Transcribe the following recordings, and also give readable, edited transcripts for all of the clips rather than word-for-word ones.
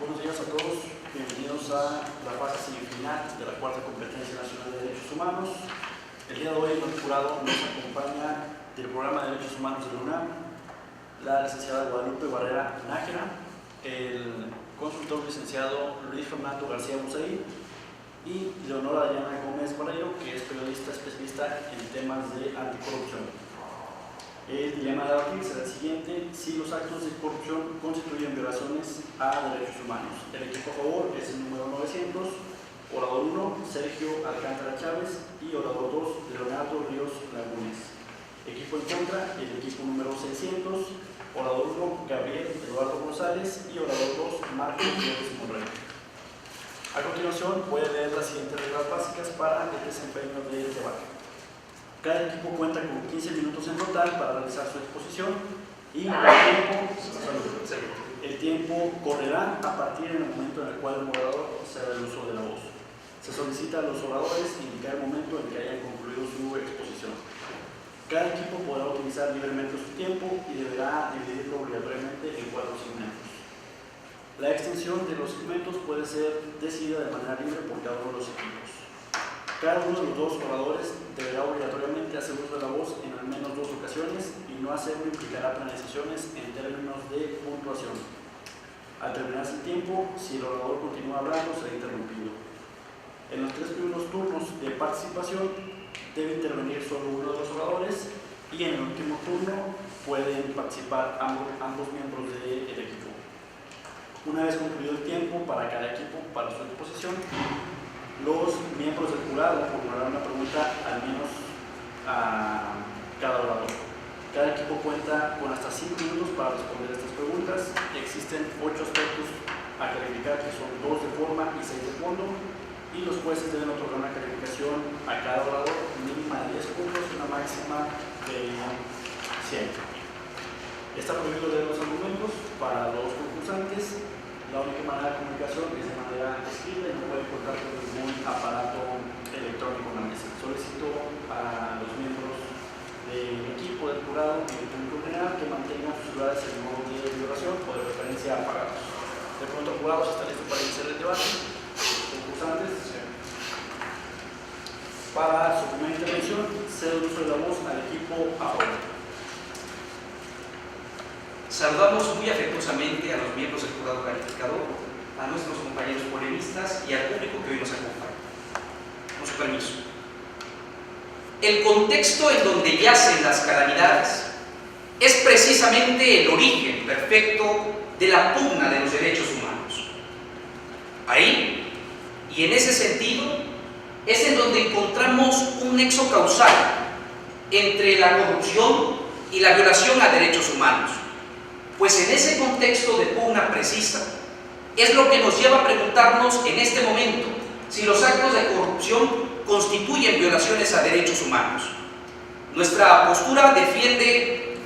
Buenos días a todos, bienvenidos a la fase semifinal de la cuarta competencia nacional de derechos humanos. El día de hoy en el jurado nos acompaña del programa de derechos humanos de la UNAM la licenciada Guadalupe Barrera Nájera, el consultor licenciado Luis Fernando García Busaí y Leonora Dayana Gómez Barreiro, que es periodista especialista en temas de anticorrupción. El dilema de hoy será el siguiente: si los actos de corrupción constituyen violaciones a derechos humanos. El equipo a favor es el número 900, orador 1, Sergio Alcántara Chávez, y orador 2, Leonardo Ríos Lagunes. Equipo en contra, el equipo número 600, orador 1, Gabriel Eduardo González, y orador 2, Marcos López Monreal. A continuación voy a leer las siguientes reglas básicas para el desempeño del debate. Cada equipo cuenta con 15 minutos en total para realizar su exposición y el tiempo correrá a partir del momento en el cual el orador se haga el uso de la voz. Se solicita a los oradores indicar el momento en que hayan concluido su exposición. Cada equipo podrá utilizar libremente su tiempo y deberá dividirlo obligatoriamente en 4 segmentos. La extensión de los segmentos puede ser decidida de manera libre por cada uno de los equipos. Cada uno de los dos oradores deberá obligatoriamente hacer uso de la voz en al menos 2 ocasiones y no hacerlo implicará penalizaciones en términos de puntuación. Al terminarse el tiempo, si el orador continúa hablando, será interrumpido. En los 3 primeros turnos de participación debe intervenir solo uno de los oradores y en el último turno pueden participar ambos miembros del equipo. Una vez concluido el tiempo para cada equipo para su exposición, los miembros del jurado formularán una pregunta al menos a cada orador. Cada equipo cuenta con hasta 5 minutos para responder estas preguntas. Existen 8 aspectos a calificar, que son 2 de forma y 6 de fondo, y los jueces deben otorgar una calificación a cada orador mínima de 10 puntos y una máxima de 100. Está prohibido leer los argumentos para los concursantes. La única manera de comunicación es de manera escrita y no puede contar con ningún aparato electrónico en la mesa. Solicito a los miembros del equipo del jurado y del público general que mantengan sus celulares en modo de vibración o de referencia apagados. De pronto, el jurado está listo para iniciar el debate. Los concursantes, para su primera intervención, cedo el uso de la voz al equipo a favor. Saludamos muy afectuosamente a los miembros del jurado calificador, a nuestros compañeros polemistas y al público que hoy nos acompaña. Con su permiso. El contexto en donde yacen las calamidades es precisamente el origen perfecto de la pugna de los derechos humanos. Ahí, y en ese sentido, es en donde encontramos un nexo causal entre la corrupción y la violación a derechos humanos. Pues en ese contexto de pugna precisa es lo que nos lleva a preguntarnos en este momento si los actos de corrupción constituyen violaciones a derechos humanos. Nuestra postura defiende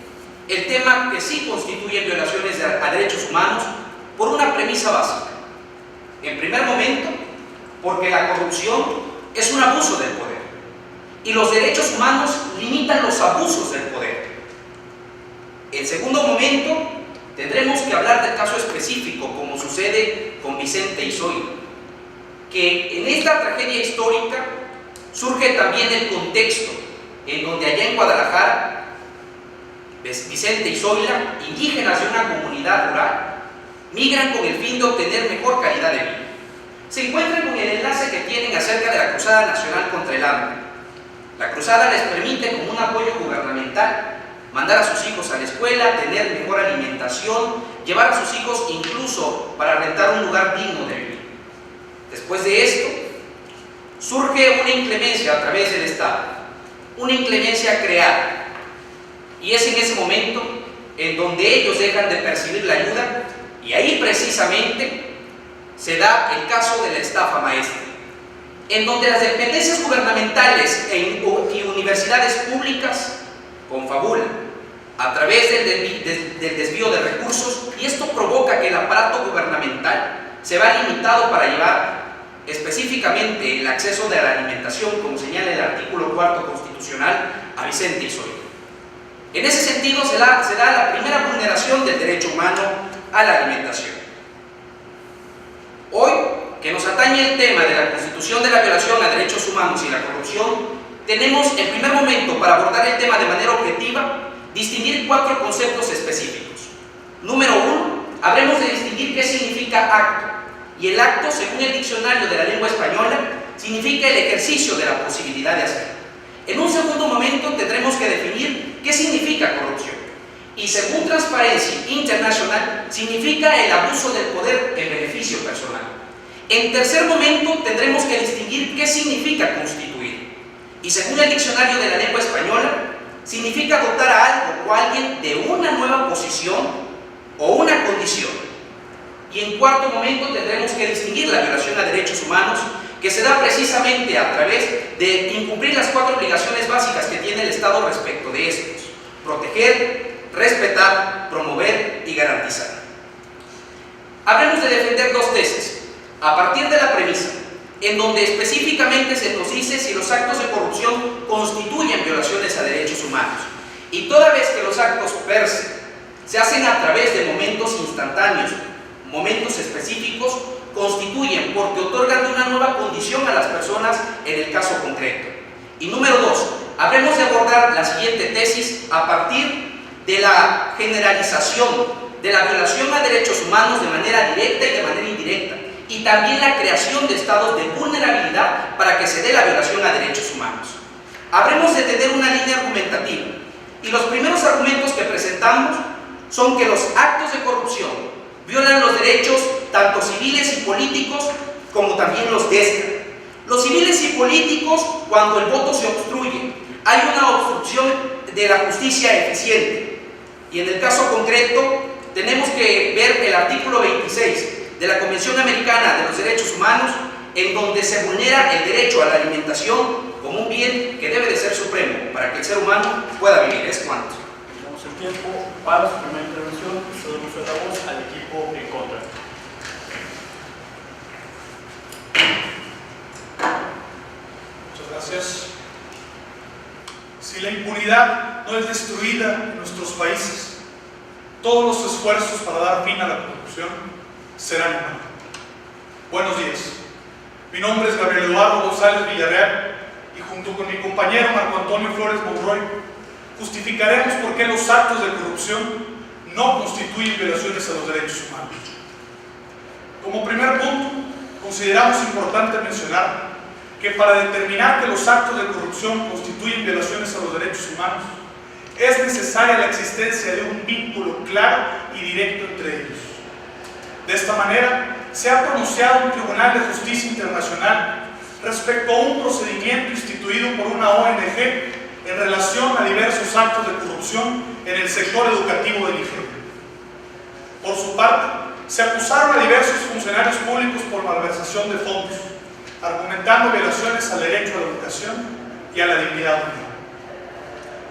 el tema que sí constituyen violaciones a derechos humanos por una premisa básica. En primer momento, porque la corrupción es un abuso del poder y los derechos humanos limitan los abusos del poder. En segundo momento, tendremos que hablar del caso específico, como sucede con Vicente Isoila, que en esta tragedia histórica surge también el contexto en donde allá en Guadalajara, Vicente Isoila, indígenas de una comunidad rural, migran con el fin de obtener mejor calidad de vida. Se encuentran con el enlace que tienen acerca de la Cruzada Nacional contra el Hambre. La cruzada les permite, como un apoyo gubernamental, mandar a sus hijos a la escuela, tener mejor alimentación, llevar a sus hijos incluso para rentar un lugar digno de vivir. Después de esto, surge una inclemencia a través del Estado, una inclemencia creada, y es en ese momento en donde ellos dejan de percibir la ayuda, y ahí precisamente se da el caso de la estafa maestra, en donde las dependencias gubernamentales y universidades públicas confabulan a través del desvío de recursos, y esto provoca que el aparato gubernamental se va limitado para llevar específicamente el acceso de la alimentación, como señala el artículo 4 constitucional, a Vicente Isoila. En ese sentido se da la primera vulneración del derecho humano a la alimentación. Hoy, que nos atañe el tema de la constitución de la violación a derechos humanos y la corrupción, tenemos en primer momento, para abordar el tema de manera objetiva, distinguir 4 conceptos específicos. Número 1, habremos de distinguir qué significa acto. Y el acto, según el diccionario de la lengua española, significa el ejercicio de la posibilidad de hacer. En un segundo momento tendremos que definir qué significa corrupción. Y según Transparency International, significa el abuso del poder en beneficio personal. En tercer momento tendremos que distinguir qué significa constituir. Y según el diccionario de la lengua española, significa dotar a algo o a alguien de una nueva posición o una condición. Y en cuarto momento tendremos que distinguir la violación a derechos humanos, que se da precisamente a través de incumplir las 4 obligaciones básicas que tiene el Estado respecto de estos: proteger, respetar, promover y garantizar. Habremos de defender 2 tesis, a partir de la premisa, en donde específicamente se nos dice si los actos de corrupción constituyen violaciones a derechos humanos. Y toda vez que los actos per se hacen a través de momentos instantáneos, momentos específicos, constituyen porque otorgan una nueva condición a las personas en el caso concreto. Y número 2, habremos de abordar la siguiente tesis a partir de la generalización de la violación a derechos humanos de manera directa y de manera indirecta, y también la creación de estados de vulnerabilidad para que se dé la violación a derechos humanos. Habremos de tener una línea argumentativa, y los primeros argumentos que presentamos son que los actos de corrupción violan los derechos tanto civiles y políticos como también los de este. Los civiles y políticos, cuando el voto se obstruye, hay una obstrucción de la justicia eficiente. Y en el caso concreto, tenemos que ver el artículo 26 de la Convención Americana de los Derechos Humanos, en donde se vulnera el derecho a la alimentación como un bien que debe de ser supremo para que el ser humano pueda vivir. ¿Es cuánto? Tenemos el tiempo para su primera intervención. Cedo el uso de la voz al equipo en contra. Muchas gracias. Si la impunidad no es destruida en nuestros países, todos los esfuerzos para dar fin a la corrupción serán en vano. Buenos días. Mi nombre es Gabriel Eduardo González Villarreal y junto con mi compañero Marco Antonio Flores Monroy justificaremos por qué los actos de corrupción no constituyen violaciones a los derechos humanos. Como primer punto, consideramos importante mencionar que para determinar que los actos de corrupción constituyen violaciones a los derechos humanos, es necesaria la existencia de un vínculo claro y directo entre ellos. De esta manera, se ha pronunciado un Tribunal de Justicia Internacional respecto a un procedimiento instituido por una ONG en relación a diversos actos de corrupción en el sector educativo de Nigeria. Por su parte, se acusaron a diversos funcionarios públicos por malversación de fondos, argumentando violaciones al derecho a la educación y a la dignidad humana.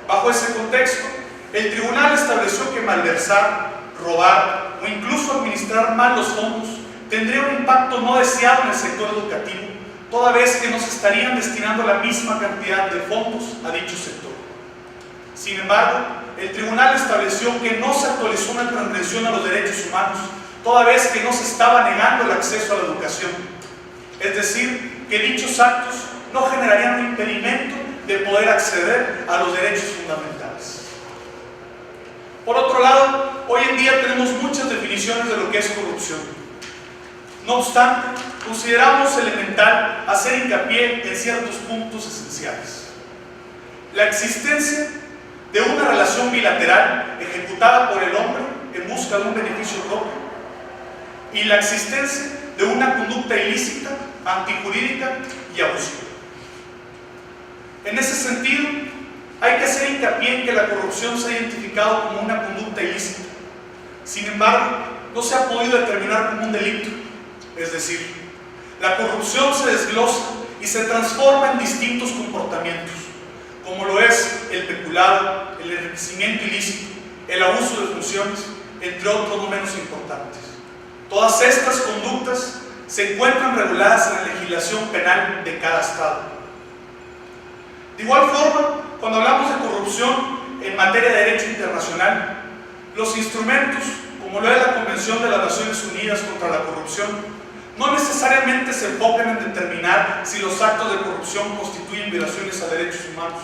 Bajo ese contexto, el tribunal estableció que malversar, robar o incluso administrar mal los fondos tendría un impacto no deseado en el sector educativo, toda vez que no se estarían destinando la misma cantidad de fondos a dicho sector. Sin embargo, el tribunal estableció que no se actualizó una transgresión a los derechos humanos, toda vez que no se estaba negando el acceso a la educación. Es decir, que dichos actos no generarían un impedimento de poder acceder a los derechos fundamentales. Por otro lado, hoy en día tenemos muchas definiciones de lo que es corrupción. No obstante, consideramos elemental hacer hincapié en ciertos puntos esenciales. La existencia de una relación bilateral ejecutada por el hombre en busca de un beneficio propio y la existencia de una conducta ilícita, antijurídica y abusiva. En ese sentido, hay que hacer hincapié en que la corrupción se ha identificado como una conducta ilícita. Sin embargo, no se ha podido determinar como un delito. Es decir, la corrupción se desglosa y se transforma en distintos comportamientos, como lo es el peculado, el enriquecimiento ilícito, el abuso de funciones, entre otros no menos importantes. Todas estas conductas se encuentran reguladas en la legislación penal de cada estado. De igual forma, cuando hablamos de corrupción en materia de derecho internacional, los instrumentos, como lo es la Convención de las Naciones Unidas contra la Corrupción, no necesariamente se enfocan en determinar si los actos de corrupción constituyen violaciones a derechos humanos,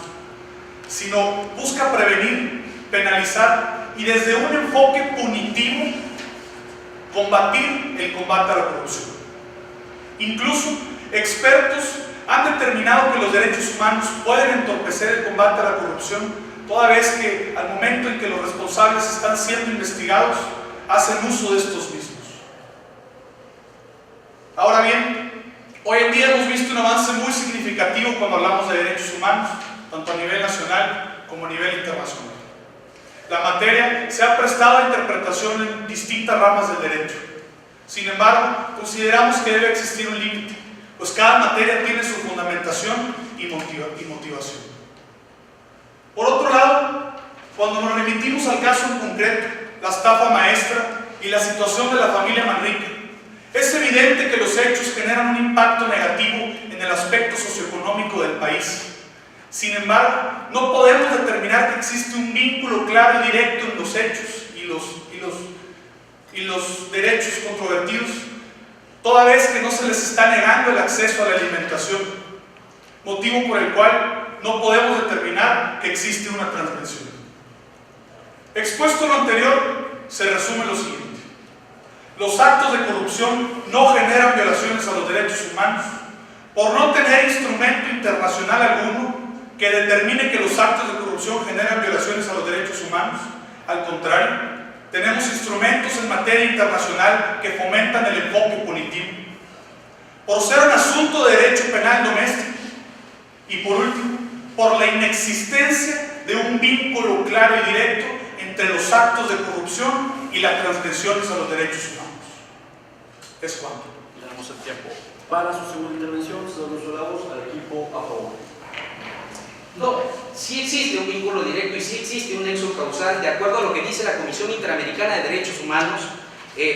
sino busca prevenir, penalizar y desde un enfoque punitivo combatir el combate a la corrupción. Incluso expertos han determinado que los derechos humanos pueden entorpecer el combate a la corrupción, toda vez que al momento en que los responsables están siendo investigados, hacen uso de estos mismos. Ahora bien, hoy en día hemos visto un avance muy significativo cuando hablamos de derechos humanos, tanto a nivel nacional como a nivel internacional. La materia se ha prestado a interpretación en distintas ramas del derecho. Sin embargo, consideramos que debe existir un límite, pues cada materia tiene su fundamentación y motivación. Por otro lado, cuando nos remitimos al caso en concreto, la estafa maestra y la situación de la familia Manrique, es evidente que los hechos generan un impacto negativo en el aspecto socioeconómico del país. Sin embargo, no podemos determinar que existe un vínculo claro y directo en los hechos y los derechos controvertidos, toda vez que no se les está negando el acceso a la alimentación, motivo por el cual no podemos determinar que existe una transgresión. Expuesto lo anterior, se resume lo siguiente. Los actos de corrupción no generan violaciones a los derechos humanos por no tener instrumento internacional alguno que determine que los actos de corrupción generan violaciones a los derechos humanos. Al contrario, tenemos instrumentos en materia internacional que fomentan el enfoque punitivo. Por ser un asunto de derecho penal doméstico y por último, por la inexistencia de un vínculo claro y directo entre los actos de corrupción y las transgresiones a los derechos humanos. Es cuanto. Le damos el tiempo. Para su segunda intervención, se dan los soldados al equipo a favor. No, sí existe un vínculo directo y sí existe un nexo causal, de acuerdo a lo que dice la Comisión Interamericana de Derechos Humanos,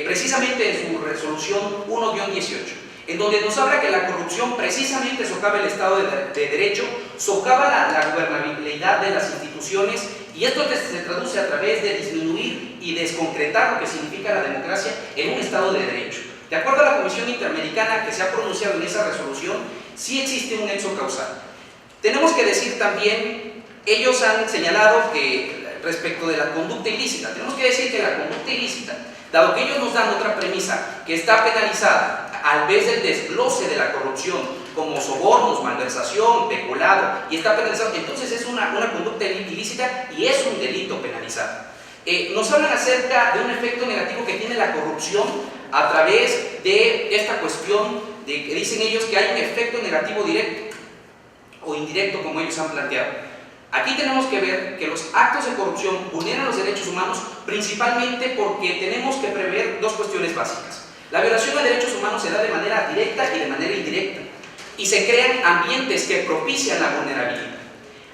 precisamente en su resolución 1-18, en donde nos habla que la corrupción precisamente socava el Estado de Derecho, socava la gobernabilidad de las instituciones, y esto se traduce a través de disminuir y desconcretar lo que significa la democracia en un Estado de Derecho. De acuerdo a la Comisión Interamericana que se ha pronunciado en esa resolución, sí existe un nexo causal. Tenemos que decir también, ellos han señalado que respecto de la conducta ilícita, tenemos que decir que la conducta ilícita, dado que ellos nos dan otra premisa que está penalizada al vez del desglose de la corrupción como sobornos, malversación, peculado, y está penalizado, entonces es una conducta ilícita y es un delito penalizado. Nos hablan acerca de un efecto negativo que tiene la corrupción a través de esta cuestión de que dicen ellos que hay un efecto negativo directo o indirecto, como ellos han planteado. Aquí tenemos que ver que los actos de corrupción vulneran los derechos humanos principalmente porque tenemos que prever dos cuestiones básicas. La violación de derechos humanos se da de manera directa y de manera indirecta, y se crean ambientes que propician la vulnerabilidad.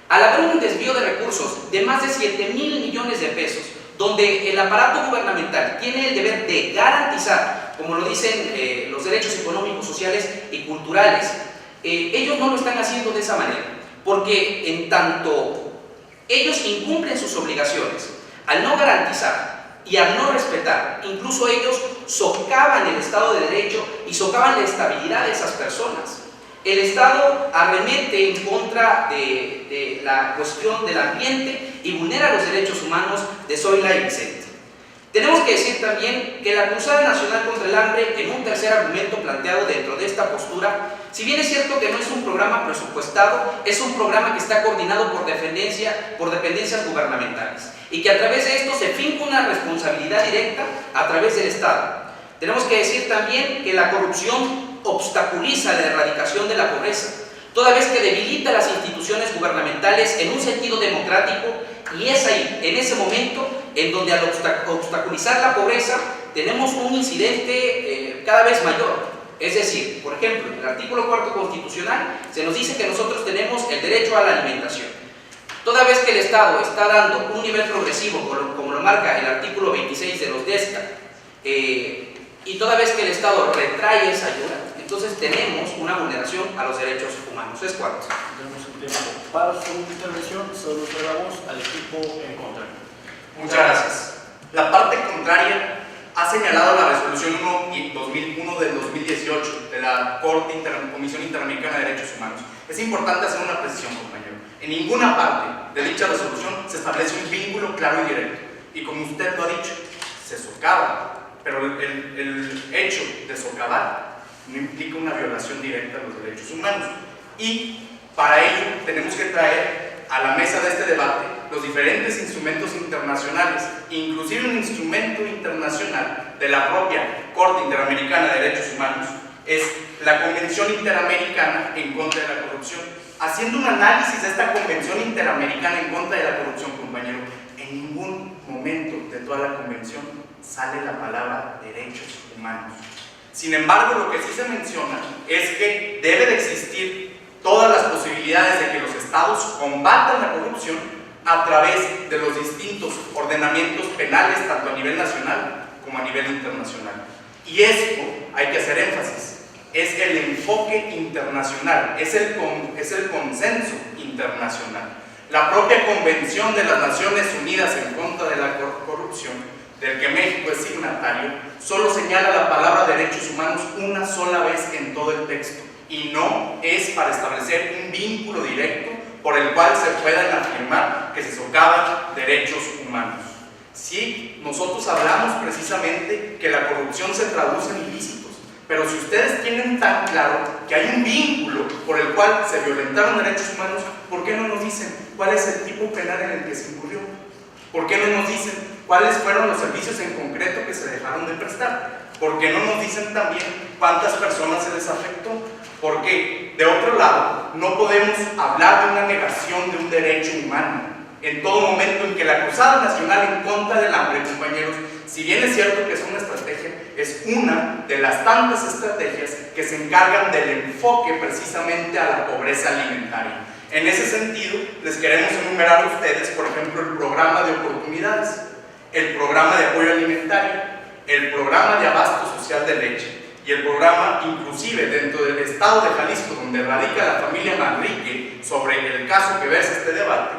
Al haber un desvío de recursos de más de 7,000 millones de pesos, donde el aparato gubernamental tiene el deber de garantizar, como lo dicen los derechos económicos, sociales y culturales, ellos no lo están haciendo de esa manera, porque en tanto ellos incumplen sus obligaciones, al no garantizar y al no respetar, incluso ellos socavan el Estado de Derecho y socavan la estabilidad de esas personas. El Estado arremete en contra de la cuestión del ambiente y vulnera los derechos humanos de Zoila y Vicente. Tenemos que decir también que la Cruzada Nacional contra el Hambre, en un tercer argumento planteado dentro de esta postura, si bien es cierto que no es un programa presupuestado, es un programa que está coordinado por dependencias gubernamentales y que a través de esto se finca una responsabilidad directa a través del Estado. Tenemos que decir también que la corrupción obstaculiza la erradicación de la pobreza, toda vez que debilita las instituciones gubernamentales en un sentido democrático, y es ahí, en ese momento, en donde al obstaculizar la pobreza tenemos un incidente cada vez mayor. Es decir, por ejemplo, en el artículo 4 constitucional se nos dice que nosotros tenemos el derecho a la alimentación. Toda vez que el Estado está dando un nivel progresivo, como lo marca el artículo 26 de los DESCA, y toda vez que el Estado retrae esa ayuda, entonces tenemos una vulneración a los derechos humanos. Es cuanto. Tenemos el tiempo. Para su intervención, se lo damos al equipo en contra. Muchas gracias. La parte contraria ha señalado la resolución 2001 del 2018 de la Comisión Interamericana de Derechos Humanos. Es importante hacer una precisión, compañero. En ninguna parte de dicha resolución se establece un vínculo claro y directo. Y como usted lo ha dicho, se socava. Pero el hecho de socavar no implica una violación directa de los derechos humanos. Y para ello tenemos que traer a la mesa de este debate los diferentes instrumentos internacionales, inclusive un instrumento internacional de la propia Corte Interamericana de Derechos Humanos, es la Convención Interamericana en contra de la corrupción. Haciendo un análisis de esta Convención Interamericana en contra de la corrupción, compañero, en ningún momento de toda la convención sale la palabra derechos humanos. Sin embargo, lo que sí se menciona es que debe de existir todas las posibilidades de que los estados combatan la corrupción a través de los distintos ordenamientos penales, tanto a nivel nacional como a nivel internacional. Y esto, hay que hacer énfasis, es el enfoque internacional, es el consenso internacional. La propia Convención de las Naciones Unidas en contra de la corrupción, del que México es signatario, solo señala la palabra derechos humanos una sola vez en todo el texto, y no es para establecer un vínculo directo por el cual se puedan afirmar que se socavan derechos humanos. Sí, nosotros hablamos precisamente que la corrupción se traduce en ilícitos, pero si ustedes tienen tan claro que hay un vínculo por el cual se violentaron derechos humanos, ¿por qué no nos dicen cuál es el tipo penal en el que se incurrió? ¿Por qué no nos dicen cuáles fueron los servicios en concreto que se dejaron de prestar? ¿Por qué no nos dicen también cuántas personas se les afectó? Porque, de otro lado, no podemos hablar de una negación de un derecho humano en todo momento en que la Cruzada Nacional en contra del hambre, compañeros, si bien es cierto que es una estrategia, es una de las tantas estrategias que se encargan del enfoque precisamente a la pobreza alimentaria. En ese sentido, les queremos enumerar a ustedes, por ejemplo, el programa de oportunidades, el programa de apoyo alimentario, el programa de abasto social de leche, y el programa, inclusive dentro del estado de Jalisco, donde radica la familia Manrique, sobre el caso que versa este debate,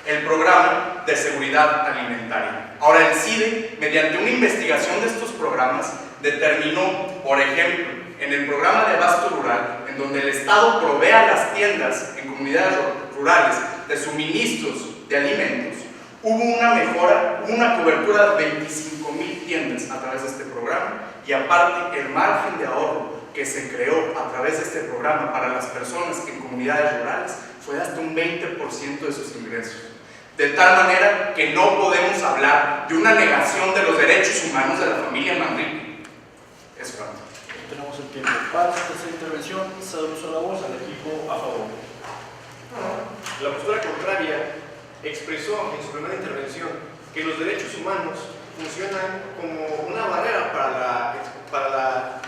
el programa de seguridad alimentaria. Ahora, el CIDE, mediante una investigación de estos programas, determinó, por ejemplo, en el programa de abasto rural, en donde el Estado provee a las tiendas en comunidades rurales de suministros de alimentos, hubo una mejora, una cobertura de 25,000 tiendas a través de este programa, y aparte el margen de ahorro que se creó a través de este programa para las personas en comunidades rurales fue hasta un 20% de sus ingresos. De tal manera que no podemos hablar de una negación de los derechos humanos de la familia Manrique. Es cuanto. Tenemos el tiempo para esta tercera intervención. Cedo uso de la voz al equipo a favor. La postura contraria expresó en su primera intervención que los derechos humanos funcionan como una barrera para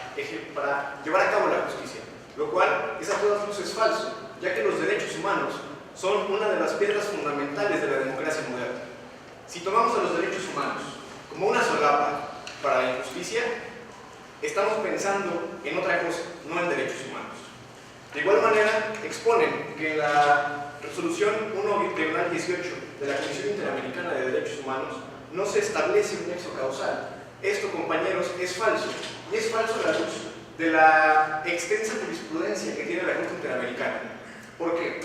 llevar a cabo la justicia, lo cual es a todas luces falso, ya que los derechos humanos son una de las piedras fundamentales de la democracia moderna. Si tomamos a los derechos humanos como una solapa para la injusticia, estamos pensando en otra cosa, no en derechos humanos. De igual manera, exponen que en la resolución 1/18 de la Comisión Interamericana de Derechos Humanos no se establece un nexo causal. Esto, compañeros, es falso, y es falso a la luz de la extensa jurisprudencia que tiene la Corte Interamericana. ¿Por qué?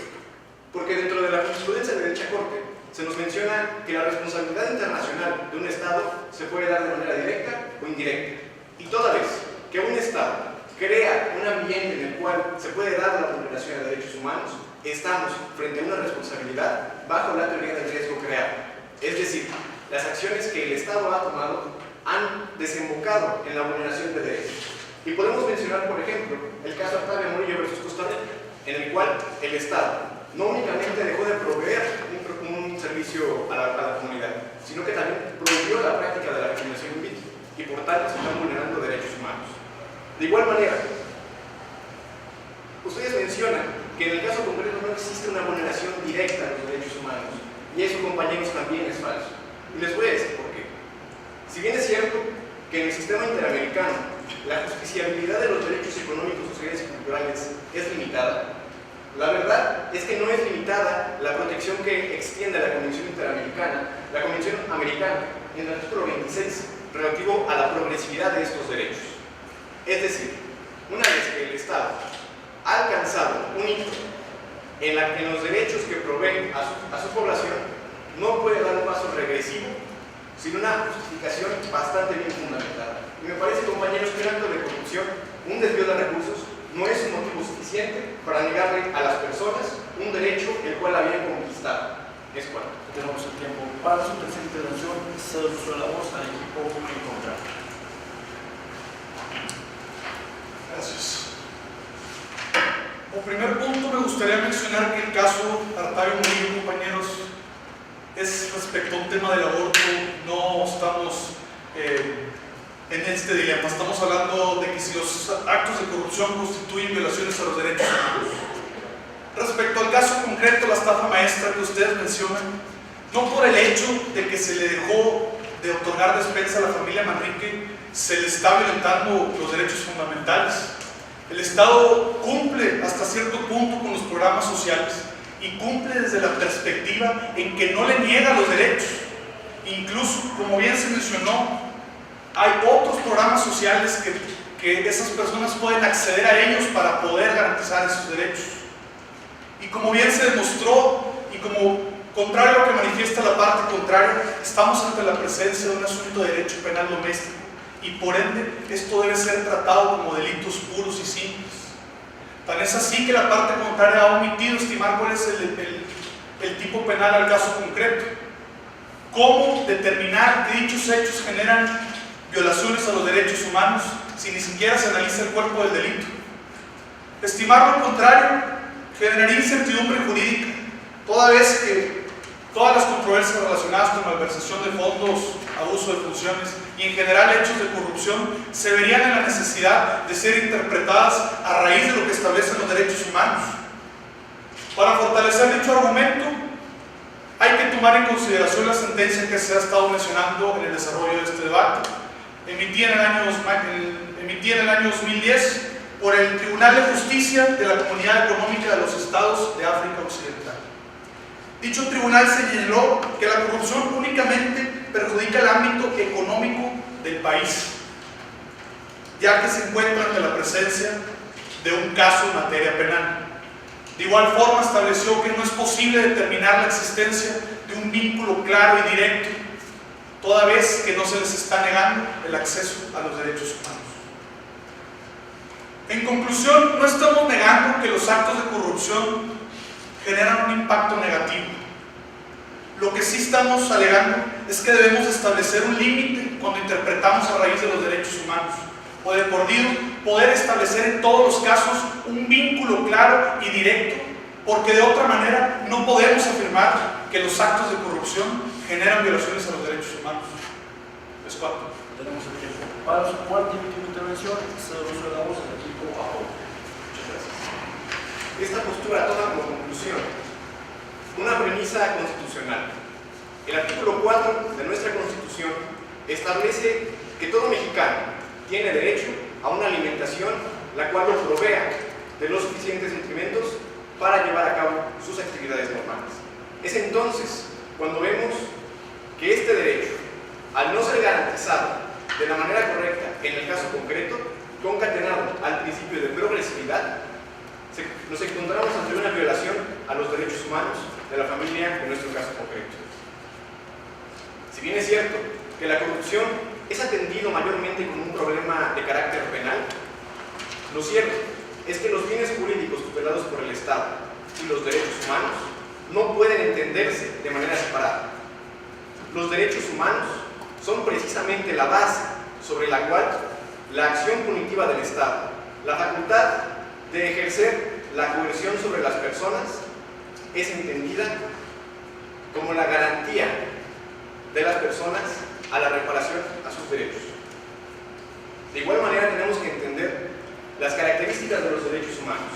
Porque dentro de la jurisprudencia de dicha Corte se nos menciona que la responsabilidad internacional de un Estado se puede dar de manera directa o indirecta. Y toda vez que un Estado crea un ambiente en el cual se puede dar la vulneración de derechos humanos, estamos frente a una responsabilidad bajo la teoría del riesgo creado. Es decir, las acciones que el Estado ha tomado han desembocado en la vulneración de derechos. Y podemos mencionar, por ejemplo, el caso Octavio Murillo versus Costa Rica, en el cual el Estado no únicamente dejó de proveer un servicio a la comunidad, sino que también prohibió la práctica de la fecundación in vitro, y por tanto se están vulnerando derechos humanos. De igual manera, ustedes mencionan que en el caso concreto no existe una vulneración directa de los derechos humanos, y eso, compañeros, también es falso. Y les voy a decir por qué. Si bien es cierto que en el sistema interamericano la justiciabilidad de los derechos económicos, sociales y culturales es limitada, la verdad es que no es limitada la protección que extiende la Convención Interamericana, la Convención Americana, en el artículo 26, relativo a la progresividad de estos derechos. Es decir, una vez que el Estado ha alcanzado un hito en los derechos que provee a su población, no puede dar un paso regresivo sin una justificación bastante bien fundamentada. Y me parece, compañeros, que un acto de corrupción, un desvío de recursos, no es un motivo suficiente para negarle a las personas un derecho el cual habían conquistado. Es cuanto. Tenemos el tiempo para su tercera intervención. Cedo el uso de la voz al equipo en contra. Gracias. Como primer punto, me gustaría mencionar que el caso Artavio Murillo, compañeros, es respecto a un tema del aborto. No estamos en este dilema. Estamos hablando de que si los actos de corrupción constituyen violaciones a los derechos humanos. Respecto al caso concreto, la estafa maestra que ustedes mencionan, no por el hecho de que se le dejó de otorgar despensa a la familia Manrique, se le está violentando los derechos fundamentales. El Estado cumple hasta cierto punto con los programas sociales y cumple desde la perspectiva en que no le niega los derechos. Incluso, como bien se mencionó, hay otros programas sociales que esas personas pueden acceder a ellos para poder garantizar esos derechos. Y como bien se demostró, y como contrario a lo que manifiesta la parte contraria, estamos ante la presencia de un asunto de derecho penal doméstico, y por ende esto debe ser tratado como delitos puros y simples. Tan es así que la parte contraria ha omitido estimar cuál es el tipo penal al caso concreto. ¿Cómo determinar que dichos hechos generan violaciones a los derechos humanos si ni siquiera se analiza el cuerpo del delito? Estimar lo contrario generaría incertidumbre jurídica, toda vez que todas las controversias relacionadas con malversación de fondos, abuso de funciones y en general hechos de corrupción se verían en la necesidad de ser interpretadas a raíz de lo que establecen los derechos humanos. Para fortalecer dicho argumento, hay que tomar en consideración la sentencia que se ha estado mencionando en el desarrollo de este debate, emitida en el año 2010 por el Tribunal de Justicia de la Comunidad Económica de los Estados de África Occidental. Dicho tribunal señaló que la corrupción únicamente perjudica el ámbito económico del país, ya que se encuentra ante la presencia de un caso en materia penal. De igual forma, estableció que no es posible determinar la existencia de un vínculo claro y directo, toda vez que no se les está negando el acceso a los derechos humanos. En conclusión, no estamos negando que los actos de corrupción generan un impacto negativo. Lo que sí estamos alegando es que debemos establecer un límite cuando interpretamos a raíz de los derechos humanos, o de por vida poder establecer en todos los casos un vínculo claro y directo, porque de otra manera no podemos afirmar que los actos de corrupción generan violaciones a los derechos humanos. Es cuanto. Tenemos el tiempo para su cuarta y última intervención. Cedo el uso de la voz al equipo APO. Muchas gracias. Esta postura toma como conclusión una premisa constitucional. El artículo 4 de nuestra Constitución establece que todo mexicano tiene derecho a una alimentación la cual lo provea de los suficientes nutrimentos para llevar a cabo sus actividades normales. Es entonces cuando vemos que este derecho, al no ser garantizado de la manera correcta en el caso concreto, concatenado al principio de progresividad, nos encontramos ante una violación a los derechos humanos de la familia en nuestro caso concreto. Si bien es cierto que la corrupción es atendido mayormente como un problema de carácter penal, lo cierto es que los bienes jurídicos tutelados por el Estado y los derechos humanos no pueden entenderse de manera separada. Los derechos humanos son precisamente la base sobre la cual la acción punitiva del Estado, la facultad de ejercer la coerción sobre las personas, es entendida como la garantía de las personas a la reparación a sus derechos. De igual manera tenemos que entender las características de los derechos humanos.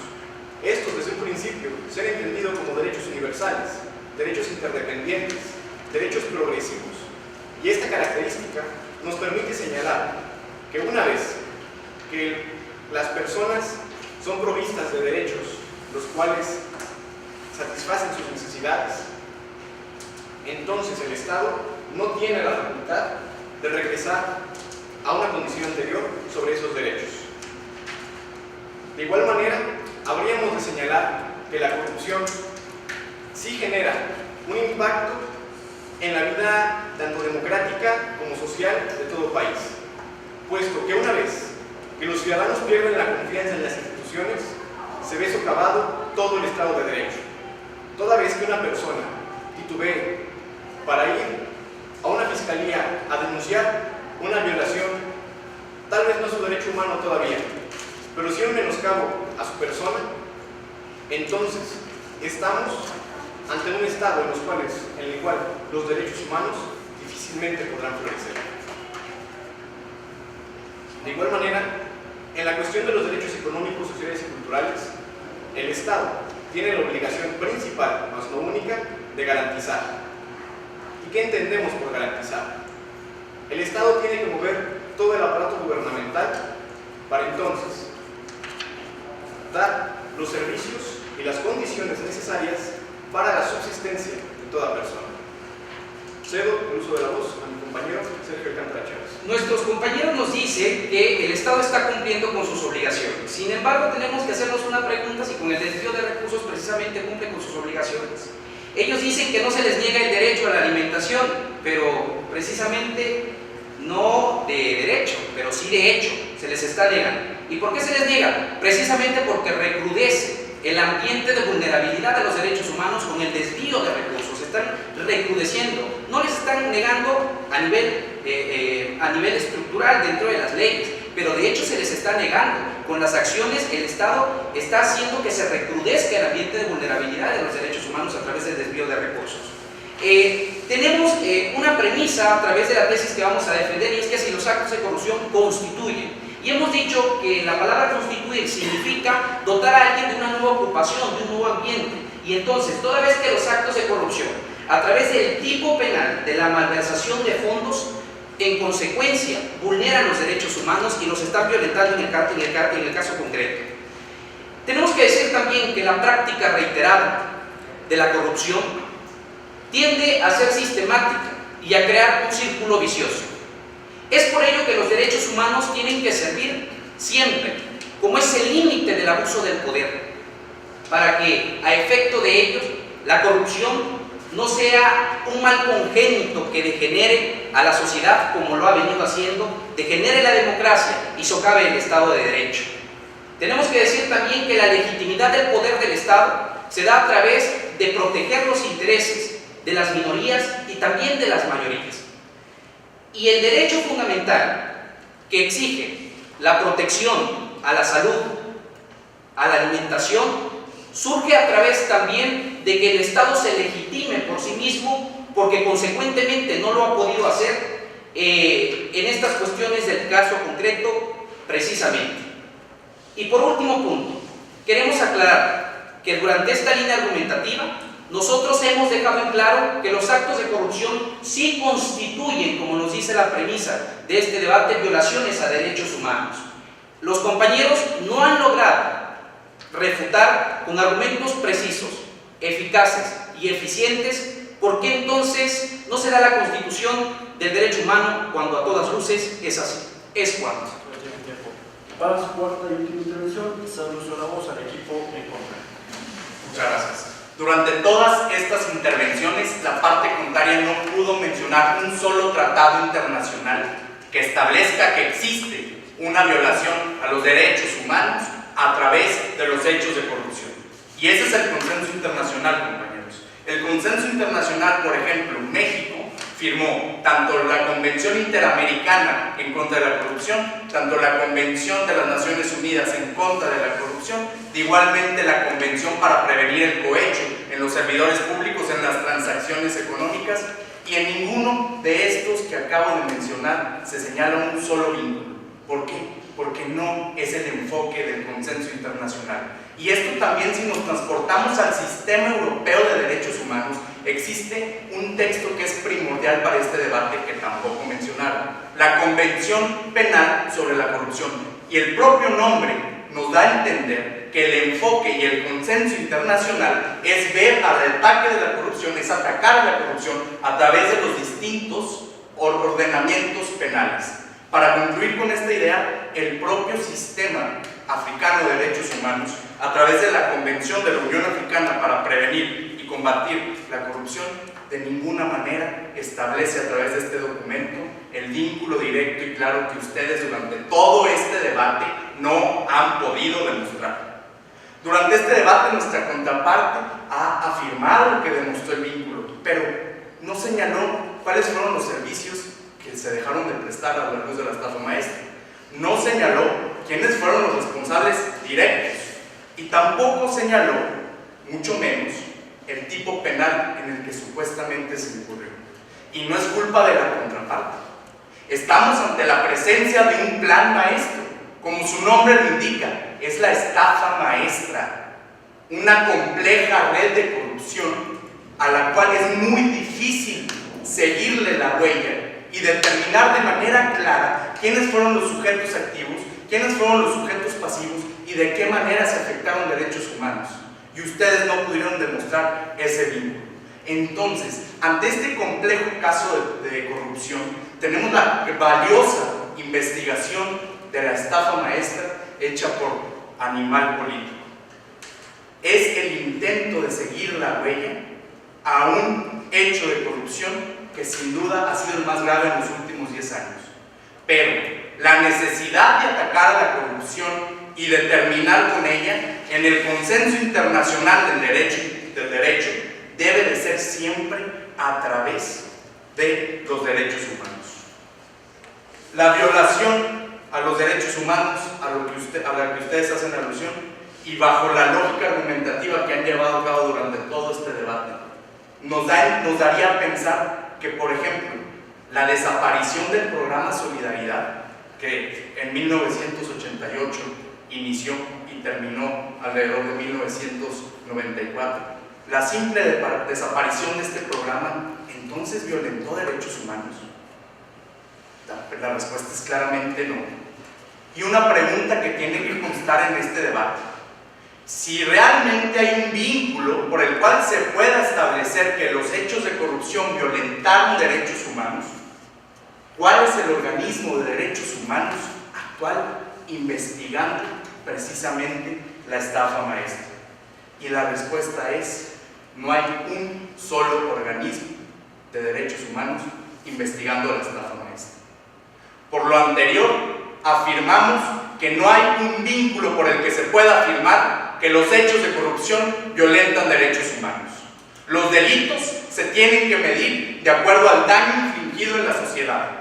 Estos desde un principio ser entendidos como derechos universales, derechos interdependientes, derechos progresivos. Y esta característica nos permite señalar que una vez que las personas son provistas de derechos los cuales satisfacen sus necesidades, entonces el Estado no tiene la facultad de regresar a una condición anterior sobre esos derechos. De igual manera, habríamos de señalar que la corrupción sí genera un impacto en la vida tanto democrática como social de todo país, puesto que una vez que los ciudadanos pierden la confianza en las instituciones, se ve socavado todo el Estado de Derecho. Toda vez que una persona titubee para ir a una fiscalía a denunciar una violación, tal vez no es su derecho humano todavía, pero si un menoscabo a su persona, entonces estamos ante un estado en el cual los derechos humanos difícilmente podrán florecer. De igual manera, en la cuestión de los derechos económicos, sociales y culturales, el Estado tiene la obligación principal, más no única, de garantizar. ¿Y qué entendemos por garantizar? El Estado tiene que mover todo el aparato gubernamental para entonces dar los servicios y las condiciones necesarias para la subsistencia de toda persona. Cedo el uso de la voz a mi compañero Sergio Alcántara Chávez. Nuestros compañeros nos dicen que el Estado está cumpliendo con sus obligaciones. Sin embargo, tenemos que hacernos una pregunta si con el desvío de recursos precisamente cumple con sus obligaciones. Ellos dicen que no se les niega el derecho a la alimentación, pero precisamente no de derecho, pero sí de hecho, se les está negando. ¿Y por qué se les niega? Precisamente porque recrudece el ambiente de vulnerabilidad de los derechos humanos con el desvío de recursos. Se están recrudeciendo. No les están negando a nivel estructural dentro de las leyes, pero de hecho se les está negando con las acciones que el Estado está haciendo que se recrudezca el ambiente de vulnerabilidad de los derechos humanos a través del desvío de recursos. Tenemos una premisa a través de la tesis que vamos a defender, y es que si los actos de corrupción constituyen, y hemos dicho que la palabra constituir significa dotar a alguien de una nueva ocupación, de un nuevo ambiente, y entonces toda vez que los actos de corrupción a través del tipo penal de la malversación de fondos en consecuencia vulneran los derechos humanos y los están violentando en el caso concreto. Tenemos que decir también que la práctica reiterada de la corrupción tiende a ser sistemática y a crear un círculo vicioso. Es por ello que los derechos humanos tienen que servir siempre como ese límite del abuso del poder, para que a efecto de ellos la corrupción no sea un mal congénito que degenere a la sociedad como lo ha venido haciendo, degenere la democracia y socave el Estado de Derecho. Tenemos que decir también que la legitimidad del poder del Estado se da a través de proteger los intereses de las minorías y también de las mayorías. Y el derecho fundamental que exige la protección a la salud, a la alimentación, surge a través también de que el Estado se legitime por sí mismo, porque consecuentemente no lo ha podido hacer en estas cuestiones del caso concreto precisamente. Y por último punto, queremos aclarar que durante esta línea argumentativa nosotros hemos dejado en claro que los actos de corrupción sí constituyen, como nos dice la premisa de este debate, violaciones a derechos humanos. Los compañeros no han logrado refutar con argumentos precisos, eficaces y eficientes por qué entonces no se da la constitución del derecho humano cuando a todas luces es así. Es cuando. Para su cuarta y última intervención, se anuncia la voz al equipo en contra. Muchas gracias. Durante todas estas intervenciones, la parte contraria no pudo mencionar un solo tratado internacional que establezca que existe una violación a los derechos humanos a través de los hechos de corrupción. Y ese es el consenso internacional, compañeros. El consenso internacional, por ejemplo, México firmó tanto la Convención Interamericana en contra de la corrupción, tanto la Convención de las Naciones Unidas en contra de la corrupción, igualmente la Convención para prevenir el cohecho en los servidores públicos en las transacciones económicas, y en ninguno de estos que acabo de mencionar se señala un solo vínculo. ¿Por qué? Porque no es el enfoque del consenso internacional. Y esto también, si nos transportamos al sistema europeo de derechos humanos, existe un texto que es primordial para este debate que tampoco mencionaron: la Convención Penal sobre la Corrupción. Y el propio nombre nos da a entender que el enfoque y el consenso internacional es ver al ataque de la corrupción, es atacar a la corrupción a través de los distintos ordenamientos penales. Para concluir con esta idea, el propio sistema Africano de Derechos Humanos, a través de la Convención de la Unión Africana para prevenir y combatir la corrupción, de ninguna manera establece a través de este documento el vínculo directo y claro que ustedes durante todo este debate no han podido demostrar. Durante este debate nuestra contraparte ha afirmado que demostró el vínculo, pero no señaló cuáles fueron los servicios que se dejaron de prestar a la luz de la estafa maestra. No señaló quiénes fueron los responsables directos y tampoco señaló, mucho menos, el tipo penal en el que supuestamente se incurrió. Y no es culpa de la contraparte. Estamos ante la presencia de un plan maestro, como su nombre lo indica, es la estafa maestra, una compleja red de corrupción a la cual es muy difícil seguirle la huella y determinar de manera clara quiénes fueron los sujetos activos, quiénes fueron los sujetos pasivos y de qué manera se afectaron derechos humanos. Y ustedes no pudieron demostrar ese vínculo. Entonces, ante este complejo caso de corrupción, tenemos la valiosa investigación de la estafa maestra hecha por Animal Político. Es el intento de seguir la huella a un hecho de corrupción que sin duda ha sido el más grave en los últimos 10 años. Pero la necesidad de atacar a la corrupción y de terminar con ella en el consenso internacional del derecho debe de ser siempre a través de los derechos humanos. La violación a los derechos humanos a la que ustedes hacen alusión y bajo la lógica argumentativa que han llevado a cabo durante todo este debate nos daría a pensar que, por ejemplo, la desaparición del programa Solidaridad, que en 1988 inició y terminó alrededor de 1994, la simple desaparición de este programa entonces violentó derechos humanos. La respuesta es claramente no. Y una pregunta que tiene que constar en este debate: si realmente hay un vínculo por el cual se pueda establecer que los hechos de corrupción violentaron derechos humanos, ¿cuál es el organismo de derechos humanos actual investigando precisamente la estafa maestra? Y la respuesta es: no hay un solo organismo de derechos humanos investigando la estafa maestra. Por lo anterior, afirmamos que no hay un vínculo por el que se pueda afirmar que los hechos de corrupción violentan derechos humanos. Los delitos se tienen que medir de acuerdo al daño infligido en la sociedad.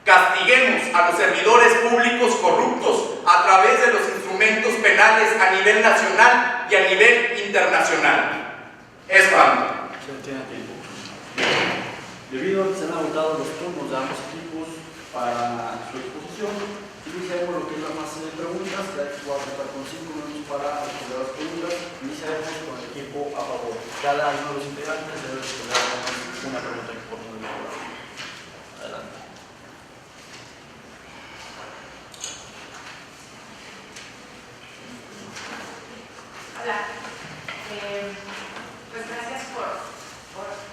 Castiguemos a los servidores públicos corruptos a través de los instrumentos penales a nivel nacional y a nivel internacional. Es cuanto. Se tiene tiempo. Debido a que se han agotado los turnos de ambos equipos para su exposición, iniciaremos lo que es la fase de preguntas. Ya que voy a contar con 5 minutos para responder las preguntas. Iniciaremos con el equipo a favor. Cada uno de los integrantes debe responder una pregunta que por turno. Adelante. Hola, pues gracias por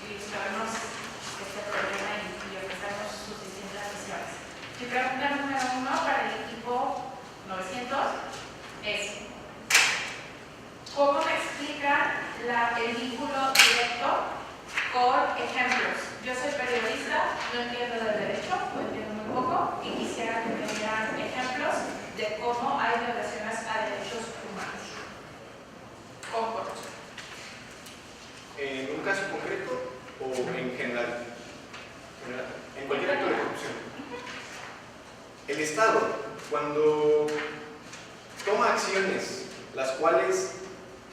ilustrarnos este problema y ofrecernos sus distintas visiones. Mi pregunta número 1 para el equipo 900 es: ¿cómo me explica el vínculo directo con ejemplos? Yo soy periodista, no entiendo del derecho, o entiendo muy poco, y quisiera que me dieran ejemplos de cómo hay violaciones a derechos humanos con corrupción. ¿En un caso concreto o en general? En cualquier acto de corrupción. El Estado, cuando toma acciones las cuales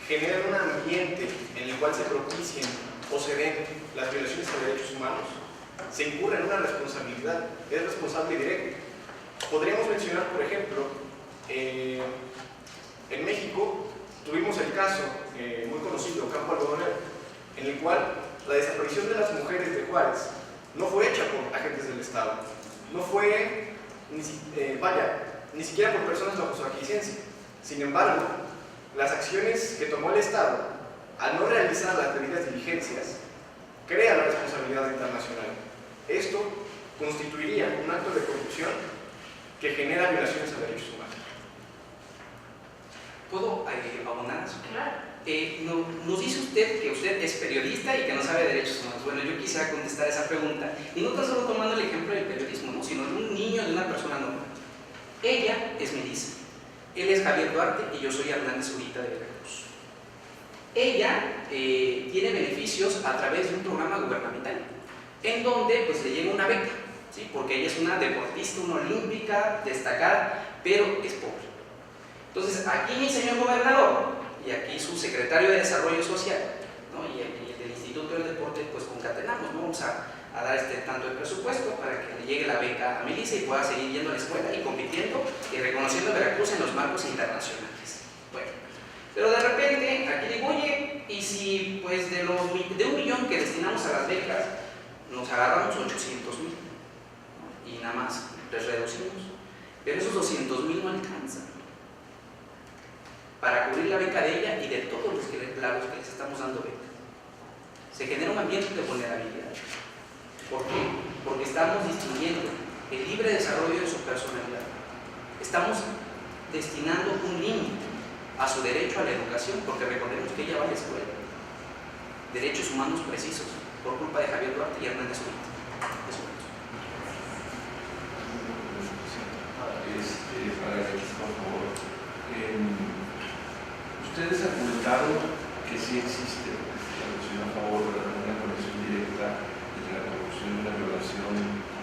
generan un ambiente en el cual se propicien o se den las violaciones a derechos humanos, se incurre en una responsabilidad, es responsable directo. Podríamos mencionar, por ejemplo, en México tuvimos el caso muy conocido, Campo Algodonero, en el cual la desaparición de las mujeres de Juárez no fue hecha por agentes del Estado, no fue, ni siquiera por personas bajo su aquiescencia. Sin embargo, las acciones que tomó el Estado, al no realizar las debidas diligencias, crea la responsabilidad internacional. Esto constituiría un acto de corrupción que genera violaciones a derechos humanos. ¿Puedo abonar eso? Claro. Nos dice usted que usted es periodista y que no sabe de derechos humanos. Bueno, yo quisiera contestar esa pregunta, y no tan solo tomando el ejemplo del periodismo, ¿no? Sino de un niño, de una persona normal. Ella es Melissa, él es Javier Duarte y yo soy Hernández Zurita de Veracruz. Ella tiene beneficios a través de un programa gubernamental, en donde pues le llega una beca, ¿sí? Porque ella es una deportista, una olímpica, destacada, pero es pobre. Entonces, aquí mi señor gobernador y aquí su secretario de Desarrollo Social, ¿no? y el del Instituto del Deporte, pues concatenamos, ¿no? Vamos a dar tanto de presupuesto para que le llegue la beca a Melissa y pueda seguir yendo a la escuela y compitiendo y reconociendo a Veracruz en los marcos internacionales. Bueno, pero de repente aquí digo, oye, y si pues de 1 millón que destinamos a las becas, nos agarramos 800,000, ¿no? Y nada más les reducimos, pero esos 200,000 no alcanzan para cubrir la beca de ella y de todos los que les estamos dando beca. Se genera un ambiente de vulnerabilidad. ¿Por qué? Porque estamos distinguiendo el libre desarrollo de su personalidad. Estamos destinando un límite a su derecho a la educación, porque recordemos que ella va a la escuela. Derechos humanos precisos, por culpa de Javier Duarte y Hernández Zurita. Para que, por favor, ustedes argumentaron que sí existe la cuestión a favor de una conexión directa entre la corrupción y una violación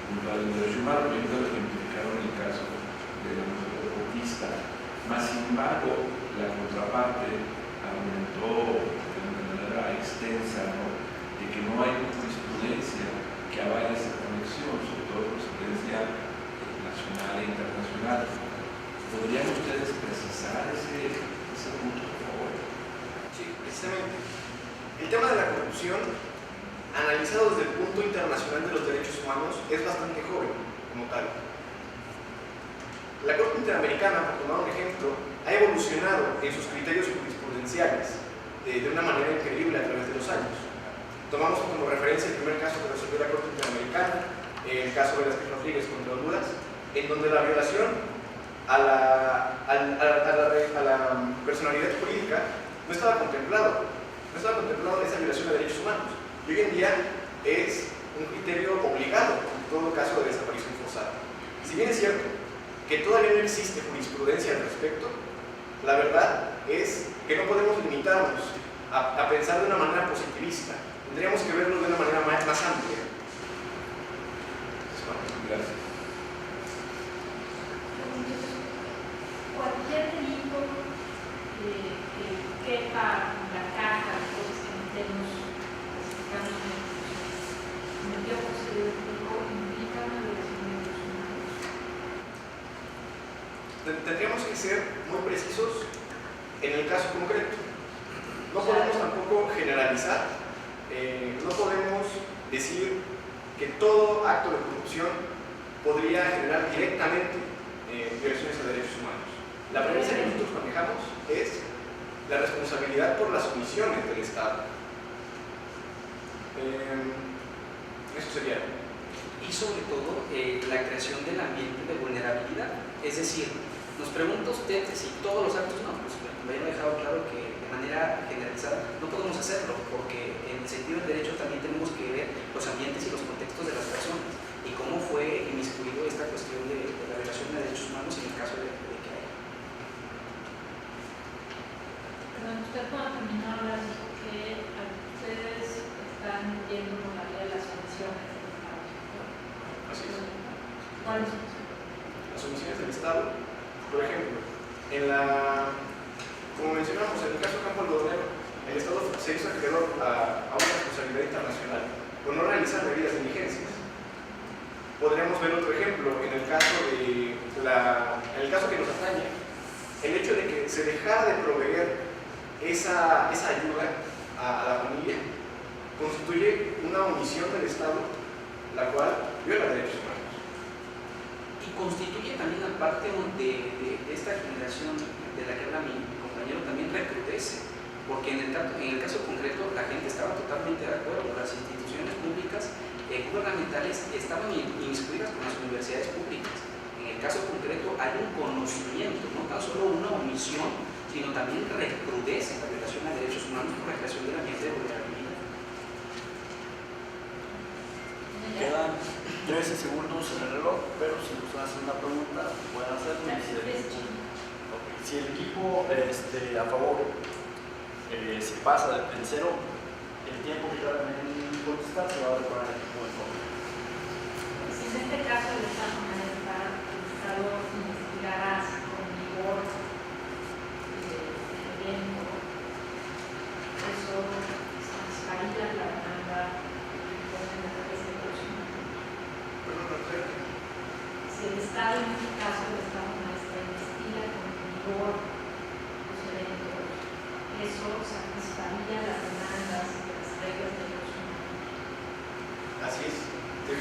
cultural de los derechos humanos. Ahorita lo ejemplificaron en el caso de la mujer deportista. Más sin embargo, la contraparte argumentó de una manera extensa, ¿no?, de que no hay jurisprudencia que avale esa conexión, sobre todo jurisprudencia nacional e internacional. ¿Podrían ustedes precisar ese punto, por favor? Sí, precisamente. El tema de la corrupción, analizado desde el punto internacional de los derechos humanos, es bastante joven como tal. La Corte Interamericana, por tomar un ejemplo, ha evolucionado en sus criterios jurisprudenciales de una manera increíble a través de los años. Tomamos como referencia el primer caso que resolvió la Corte Interamericana, el caso de Velázquez Rodríguez contra Honduras, en donde la violación a la personalidad jurídica no estaba contemplado esa violación de derechos humanos. Y hoy en día es un criterio obligado en todo caso de desaparición forzada. Si bien es cierto que todavía no existe jurisprudencia al respecto, la verdad es que no podemos limitarnos a pensar de una manera positivista. Tendríamos que verlo de una manera más amplia. Gracias. Cualquier delito que quepa en la caja de cosas que metemos, clasificamos en el día posterior público, implica una violación de derechos humanos. Tendríamos que ser muy precisos en el caso concreto. No podemos tampoco generalizar, no podemos decir que todo acto de corrupción podría generar directamente violaciones a derechos humanos. La premisa que nosotros manejamos es la responsabilidad por las omisiones del Estado. Eso sería. Y sobre todo la creación del ambiente de vulnerabilidad. Es decir, nos pregunta usted si todos los actos, no, pues me había dejado claro que de manera generalizada no podemos hacerlo, porque en el sentido del derecho también tenemos que ver los ambientes y los contextos de las personas y cómo fue inmiscuido esta cuestión de la violación de derechos humanos en el caso de que haya. Perdón, usted cuando terminó ahora dijo que ustedes están yendo por la vía de las omisiones del Estado. Así es. ¿Cuáles son? Las omisiones del Estado, por ejemplo, como mencionamos, en el caso de Campo Algodonero, el Estado se hizo acreedor a una responsabilidad internacional por no realizar debidas diligencias. Podríamos ver otro ejemplo en el caso que nos atañe, el hecho de que se dejara de proveer esa ayuda a la familia constituye una omisión del Estado, la cual viola derechos humanos. Y constituye también la parte de esta generación de la que habla mi compañero, también recrudece, porque en el caso concreto la gente estaba totalmente de acuerdo, las instituciones públicas gubernamentales estaban inmiscuidas con las universidades públicas. En el caso concreto hay un conocimiento, no tan solo una omisión, sino también recrudece la violación a derechos humanos por la creación del ambiente de vulnerabilidad. Quedan 13 segundos en el reloj, pero si gustan hacer una pregunta, pueden hacerlo. Si el equipo a favor se pasa del cero, el tiempo que tardan en contestar se va a reparar el equipo en contra. Si en este caso el Estado investigará con vigor el evento, eso satisfaría la demanda de la persecución. Si el Estado, en este caso el Estado maestra, investiga con vigor los eventos, eso satisfaría las demandas de las reglas de los humanos. Así es.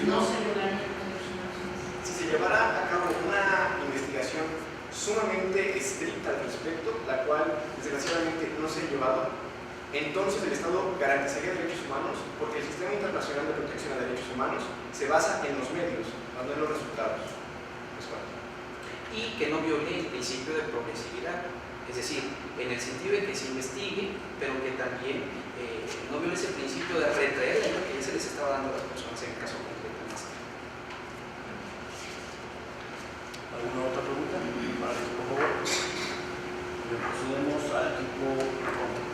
No se violaría los derechos humanos. Si se llevara a cabo una investigación sumamente estricta al respecto, la cual desgraciadamente no se ha llevado, entonces el Estado garantizaría derechos humanos, porque el sistema internacional de protección de derechos humanos se basa en los medios, no en los resultados. Y que no viole el principio de progresividad, es decir, en el sentido de que se investigue, pero que también no viole ese principio de retraer la ayuda que ya se les estaba dando a las personas en el caso concreto. ¿Alguna otra pregunta? Para el equipo, por favor. Procedemos al equipo contra.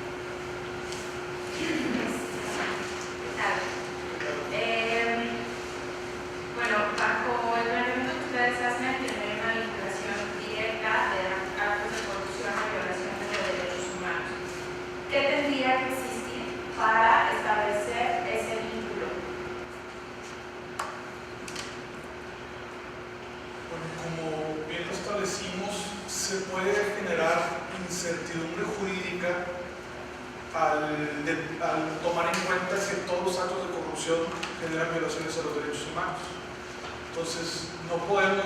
Bueno, bajo el planteamiento que ustedes hacen, tener una vinculación directa de actos de corrupción o violaciones de derechos humanos. ¿Qué tendría que existir para establecer ese vínculo? Bueno, como bien lo establecimos, se puede generar incertidumbre jurídica al tomar en cuenta que todos los actos de corrupción generan violaciones a los derechos humanos. Entonces, no podemos,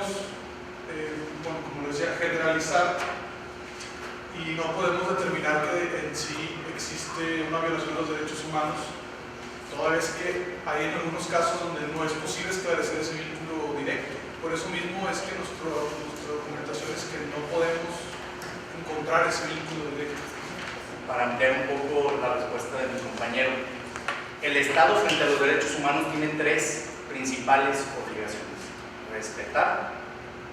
como les decía, generalizar y no podemos determinar que en sí existe una violación de los derechos humanos, toda vez que hay en algunos casos donde no es posible esclarecer ese vínculo directo. Por eso mismo es que nuestra documentación es que no podemos encontrar ese vínculo directo. Para ampliar un poco la respuesta de mi compañero, el Estado frente a los derechos humanos tiene tres principales obligaciones: respetar,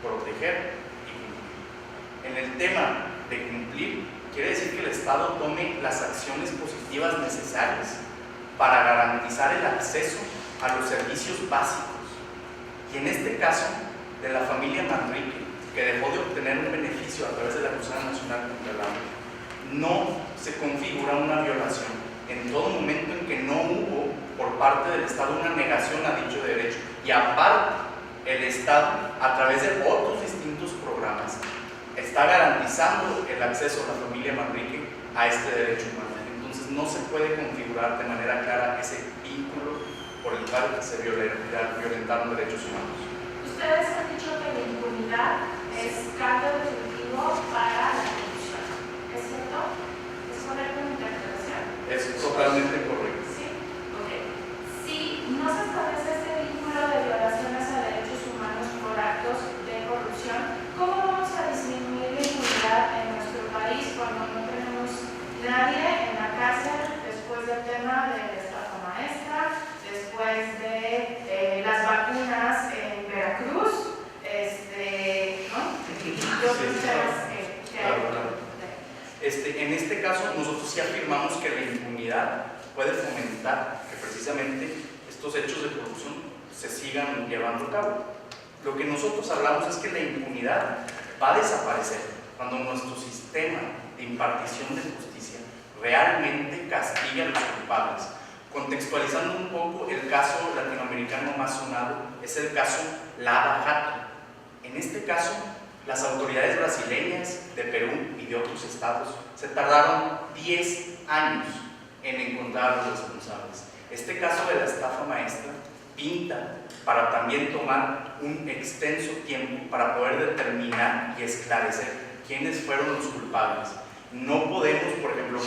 proteger y cumplir. En el tema de cumplir, quiere decir que el Estado tome las acciones positivas necesarias para garantizar el acceso a los servicios básicos. Y en este caso, de la familia Manrique, que dejó de obtener un beneficio a través de la Cruzada Nacional contra el Hambre, no se configura una violación en todo momento en que no hubo por parte del Estado una negación a dicho derecho. Y aparte, el Estado, a través de otros distintos programas, está garantizando el acceso a la familia Manrique a este derecho humano. Entonces no se puede configurar de manera clara ese vínculo por el cual se violentaron derechos humanos. Ustedes han dicho que la impunidad es caldo definitivo para la corrupción. ¿Es cierto? ¿Es correcta mi interpretación? Es totalmente correcto. Sí. Ok. Si no se establece este vínculo de violaciones a derechos humanos por actos de corrupción, ¿cómo vamos a disminuir la impunidad en nuestro país cuando no tenemos nadie en la cárcel después del tema de la estafa maestra, después de las vacunas en Veracruz, ¿no? Y otros temas que hay? En este caso, nosotros sí afirmamos que la impunidad puede fomentar que precisamente estos hechos de corrupción se sigan llevando a cabo. Lo que nosotros hablamos es que la impunidad va a desaparecer cuando nuestro sistema de impartición de justicia realmente castiga a los culpables. Contextualizando un poco, el caso latinoamericano más sonado es el caso Lava Jato. En este caso, las autoridades brasileñas de Perú y de otros estados se tardaron 10 años en encontrar a los responsables. Este caso de la estafa maestra pinta para también tomar un extenso tiempo para poder determinar y esclarecer quiénes fueron los culpables. No podemos, por ejemplo,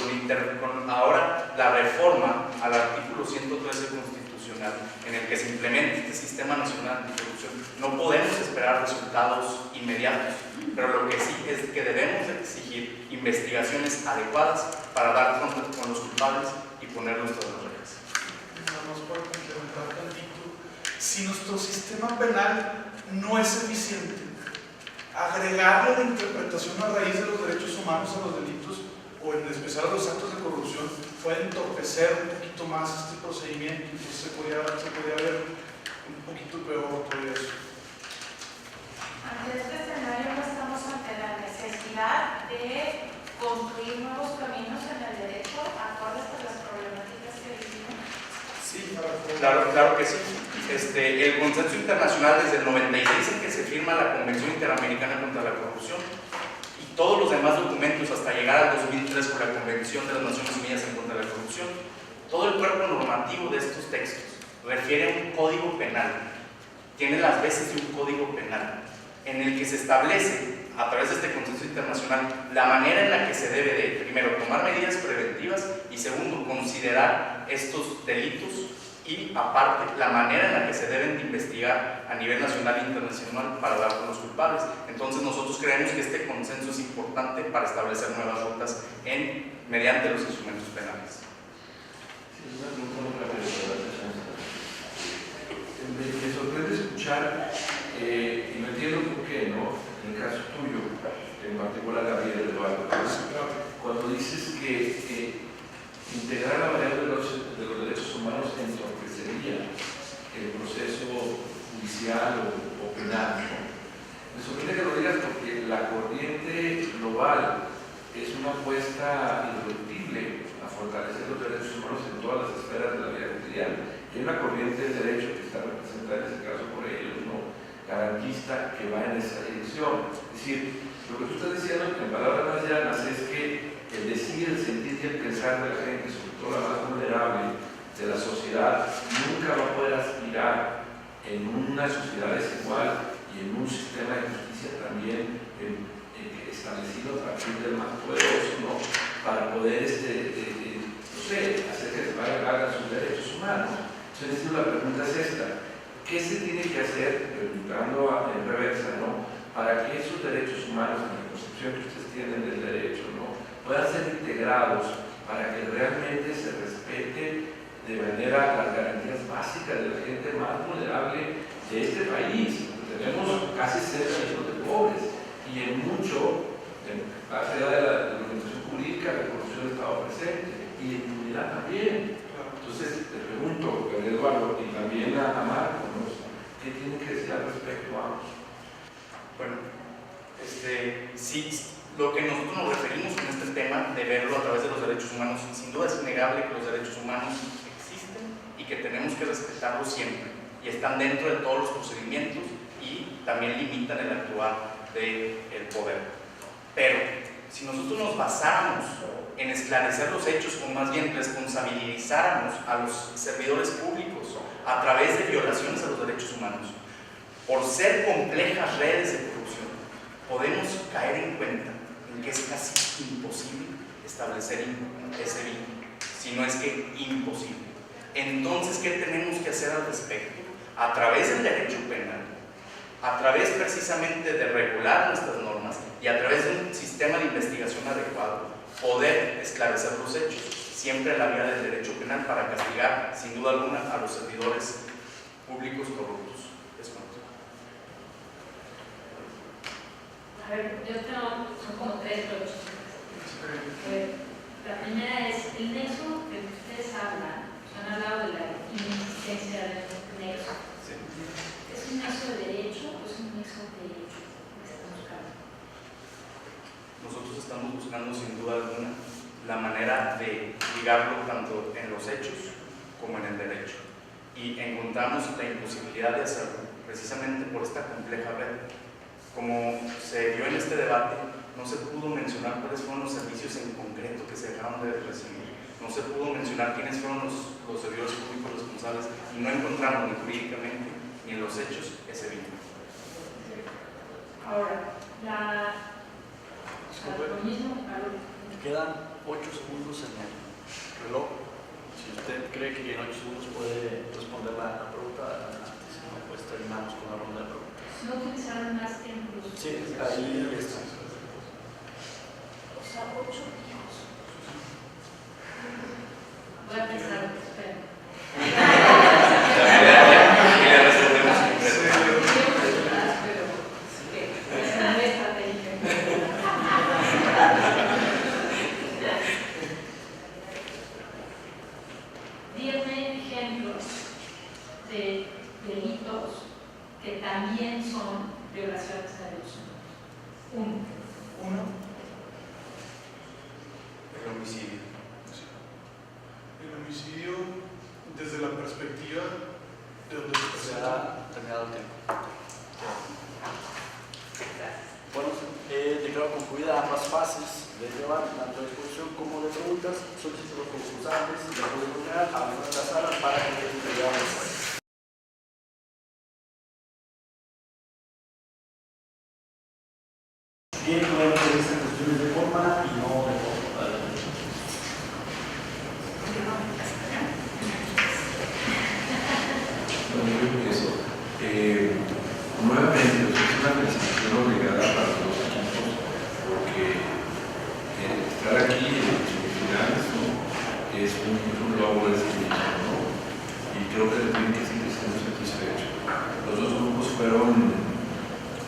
con ahora la reforma al artículo 113 constitucional, en el que se implementa este Sistema Nacional Anticorrupción, no podemos esperar resultados inmediatos, pero lo que sí es que debemos exigir investigaciones adecuadas para dar con los culpables y ponerlos tras las rejas. Nada más para complementar tantito, si nuestro sistema penal no es eficiente, agregarle la interpretación a raíz de los derechos humanos a los delitos, o en especial a los actos de corrupción, puede entorpecer un poquito más este procedimiento, entonces se podría ver un poquito peor todo eso. Ante este escenario no estamos ante la necesidad de construir nuevos caminos en el derecho acordes a las problemáticas que vivimos. Sí, Claro que sí. El consenso internacional desde el 96 en que se firma la Convención Interamericana contra la Corrupción y todos los demás documentos hasta llegar al 2003 con la Convención de las Naciones Unidas en contra de la Corrupción, todo el cuerpo normativo de estos textos refiere a un código penal, tiene las bases de un código penal en el que se establece a través de este consenso internacional la manera en la que se debe de, primero, tomar medidas preventivas y segundo, considerar estos delitos y aparte, la manera en la que se deben de investigar a nivel nacional e internacional para dar con los culpables. Entonces nosotros creemos que este consenso es importante para establecer nuevas rutas mediante los instrumentos penales. Sí, una pregunta muy rápida. Me sorprende escuchar, y no entiendo por qué, ¿no? En el caso tuyo, en particular Gabriel Eduardo, cuando dices que integrar la variable de los derechos humanos entorpecería el proceso judicial o penal, ¿no? Me sorprende que lo digas porque la corriente global es una apuesta irreductible a fortalecer los derechos humanos en todas las esferas de la vida cotidiana. Y hay una corriente de derecho que está representada en este caso por ellos, ¿no? Garantista, que va en esa dirección. Es decir, lo que tú estás diciendo en palabras más llanas es que el decir, el sentir y el pensar de la gente, sobre todo la más vulnerable de la sociedad, nunca va a poder aspirar en una sociedad desigual y en un sistema de justicia también establecido a partir del más poderoso, ¿no? Para poder, no sé, hacer que se valgan sus derechos humanos. Entonces, la pregunta es esta: ¿qué se tiene que hacer, preguntando en reversa, ¿no? Para que esos derechos humanos, en la concepción que ustedes tienen del derecho, ¿no? Puedan ser integrados para que realmente se respete de manera las garantías básicas de la gente más vulnerable de este país? Tenemos casi 6 millones de pobres y en mucho, más allá de la organización jurídica, la corrupción ha estado presente y la impunidad también. Entonces, te pregunto, Eduardo, y también a Marco, ¿no? ¿Qué tienen que decir al respecto a ambos? Bueno, sí, lo que nosotros nos referimos con este tema de verlo a través de los derechos humanos, sin duda es innegable que los derechos humanos existen y que tenemos que respetarlos siempre y están dentro de todos los procedimientos y también limitan el actuar del poder. Pero si nosotros nos basáramos en esclarecer los hechos o más bien responsabilizáramos a los servidores públicos a través de violaciones a los derechos humanos por ser complejas redes de corrupción, podemos caer en cuenta en que es casi imposible establecer ese vínculo, si no es que imposible. Entonces, ¿qué tenemos que hacer al respecto? A través del derecho penal, a través precisamente de regular nuestras normas y a través de un sistema de investigación adecuado, poder esclarecer los hechos, siempre en la vía del derecho penal, para castigar, sin duda alguna, a los servidores públicos corruptos. A ver, yo tengo, son como 3 preguntas. La primera es el nexo del que ustedes hablan. Han hablado de la inexistencia del nexo. Sí. ¿Es un nexo de derecho o es un nexo de hecho que están buscando? Nosotros estamos buscando, sin duda alguna, la manera de ligarlo tanto en los hechos como en el derecho. Y encontramos la imposibilidad de hacerlo precisamente por esta compleja red. Como se vio en este debate, no se pudo mencionar cuáles fueron los servicios en concreto que se dejaron de recibir. No se pudo mencionar quiénes fueron los servidores públicos responsables y no encontramos ni jurídicamente ni en los hechos ese vínculo. Ahora, lo mismo, Quedan 8 segundos en el reloj. Si usted cree que en 8 segundos puede responder la pregunta, adelante. Si no, pues terminamos con la ronda de preguntas. no utilizaron más tiempo. Sí, ahí está. sea, 8 hijos. Voy a pensar, espera. Y le resolvemos. Pero es una estrategia. Díganme ejemplos de delitos que también son violaciones de derechos humanos. Uno. El homicidio. El homicidio, desde la perspectiva de donde se Se presenta. ha terminado el tiempo. Bueno, declaro concluida ambas fases del debate, tanto de exposición como de preguntas. Solicito a los concursantes y al público general a abandonar la sala para que queden integrados. Bien, nuevamente estas cuestiones de forma y no de forma. Adelante. Bueno, yo empiezo. Nuevamente, es una presentación obligada para los equipos, porque estar aquí en semifinales, ¿no? es un logro de sí mismo, ¿no? Y creo que tienen que seguir siendo satisfechos. Los dos grupos fueron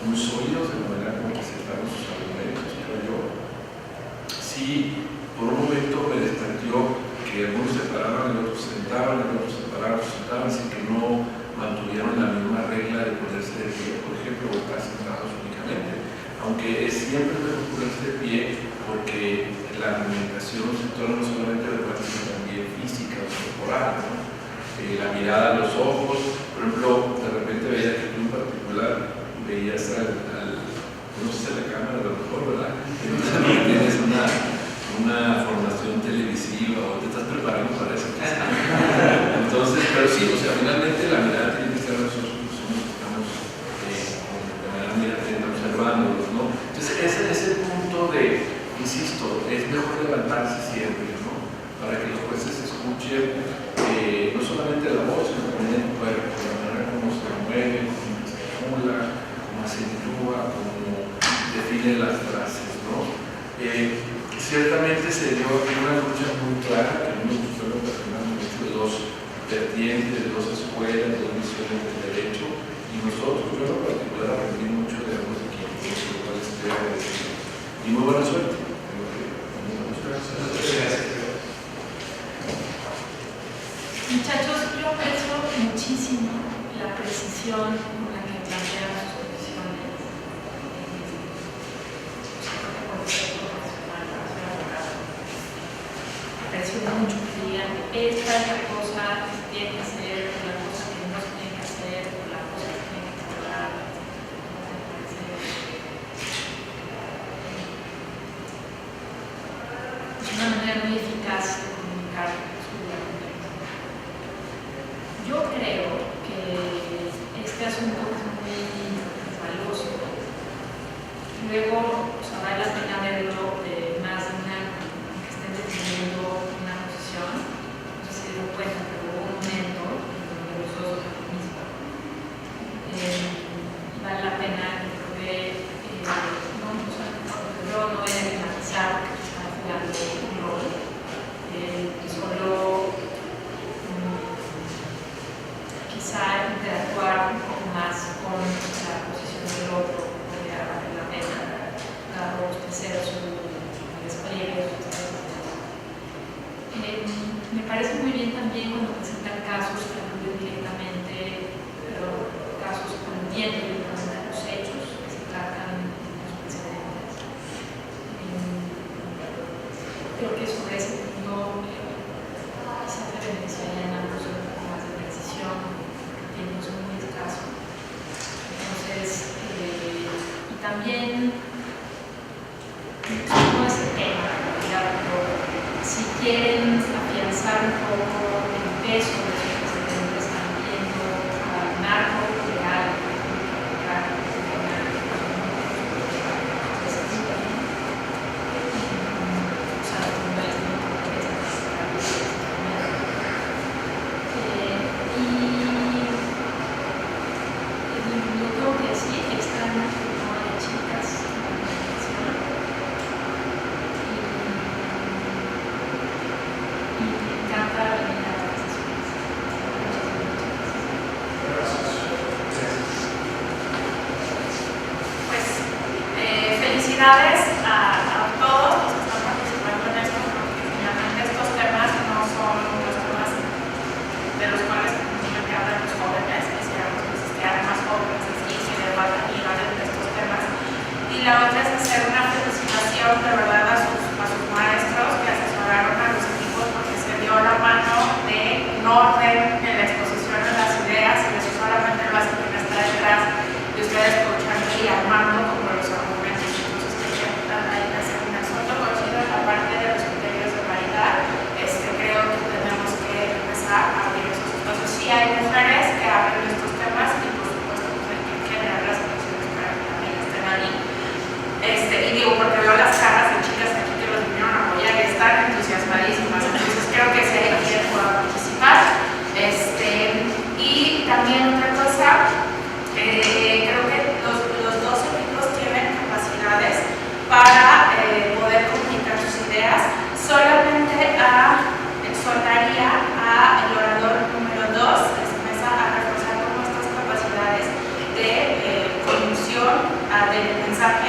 muy sólidos de la manera como presentaron sus argumentos, creo yo. Sí, por un momento me despertó que algunos se paraban, otros se sentaban, otros se paraban, otros se sentaban, sin que no mantuvieron la misma regla de ponerse de pie, por ejemplo, o estar sentados únicamente. Aunque siempre es mejor ponerse de pie porque la argumentación se torna no solamente verbal, sino también física o corporal, ¿no? La mirada a los ojos, por ejemplo, de repente veía que tú en particular veías no sé si la cámara a lo mejor, ¿verdad? Entonces tienes una formación televisiva o te estás preparando para eso. Entonces, pero sí, o sea, finalmente la mirada tiene que estar a nosotros, somos los que estamos de manera muy atenta observándolos, ¿no? Entonces, ese es el punto de, insisto, es mejor levantarse siempre, ¿no? Para que los jueces escuchen no solamente la voz, sino también el cuerpo, la manera como se mueve, cómo gesticula, cómo acentúa, cómo define las frases, ¿no? Ciertamente se dio aquí una lucha muy clara, que a mí me gustó lo personal mucho, de dos vertientes, de dos escuelas, de dos visiones del derecho, y nosotros, yo en particular, aprendí mucho de ambos equipos, lo cual estoy agradecido. Y muy buena suerte. Muchachos, yo aprecio muchísimo la precisión con la que plantean sus posiciones. Aprecio mucho que digan esta es la cosa que se tiene que hacer, la cosa que no se tiene que hacer, la cosa que se tiene que explorar. Es una manera muy eficaz de comunicar su argumento. Yo creo que este asunto es muy valioso. Luego, o sea, vale la pena verlo de más de un año, que estén definiendo una posición. No sé si se dieron cuenta, pero hubo un momento en donde los dos eran lo mismo. Vale la pena, creo que yo no voy a enfatizar que están jugando un rol, solo quizá interactuar un poco más con la posición del otro, podría valer la pena cada dos terceros su despliegue. Me parece muy bien también cuando presentan casos que aluden directamente, pero casos aludiendo directamente a los hechos que se tratan en los precedentes. Creo que sobre ese punto quizá se beneficiarían ambos un poco más de precisión, porque tienen muy escaso. Entonces, y también no es el tema, pero si quieren afianzar un poco el peso de sus precedentes también al marco legal, felicidades a todos los que están participando en esto, porque finalmente estos temas no son los temas de los cuales normalmente hablan los jóvenes, quisiéramos que existieran más jóvenes así, que debatan y hablen de estos temas. Y la otra es hacer una felicitación de verdad a sus maestros que asesoraron a los equipos, porque se dio la mano de un orden en la exposición de las ideas, y eso solamente lo hacen quien está detrás de ustedes escuchando y armando como los argumentos. Entonces quería ahí hacer un asunto conocido en la parte de los criterios de paridad. Creo que tenemos que empezar a abrir esos espacios. Sí hay mujeres que hablan de estos temas y por supuesto pues hay que generar las condiciones para que también estén ahí. Y digo, porque veo las caras de chicas aquí que los vinieron a apoyar y están entusiasmadísimas, entonces creo que si hay quien pueda participar. Y también otra cosa, creo que los dos equipos tienen capacidades para poder comunicar sus ideas. Solamente exhortaría al orador número 2 de su mesa a reforzar como estas capacidades de conducción, de pensar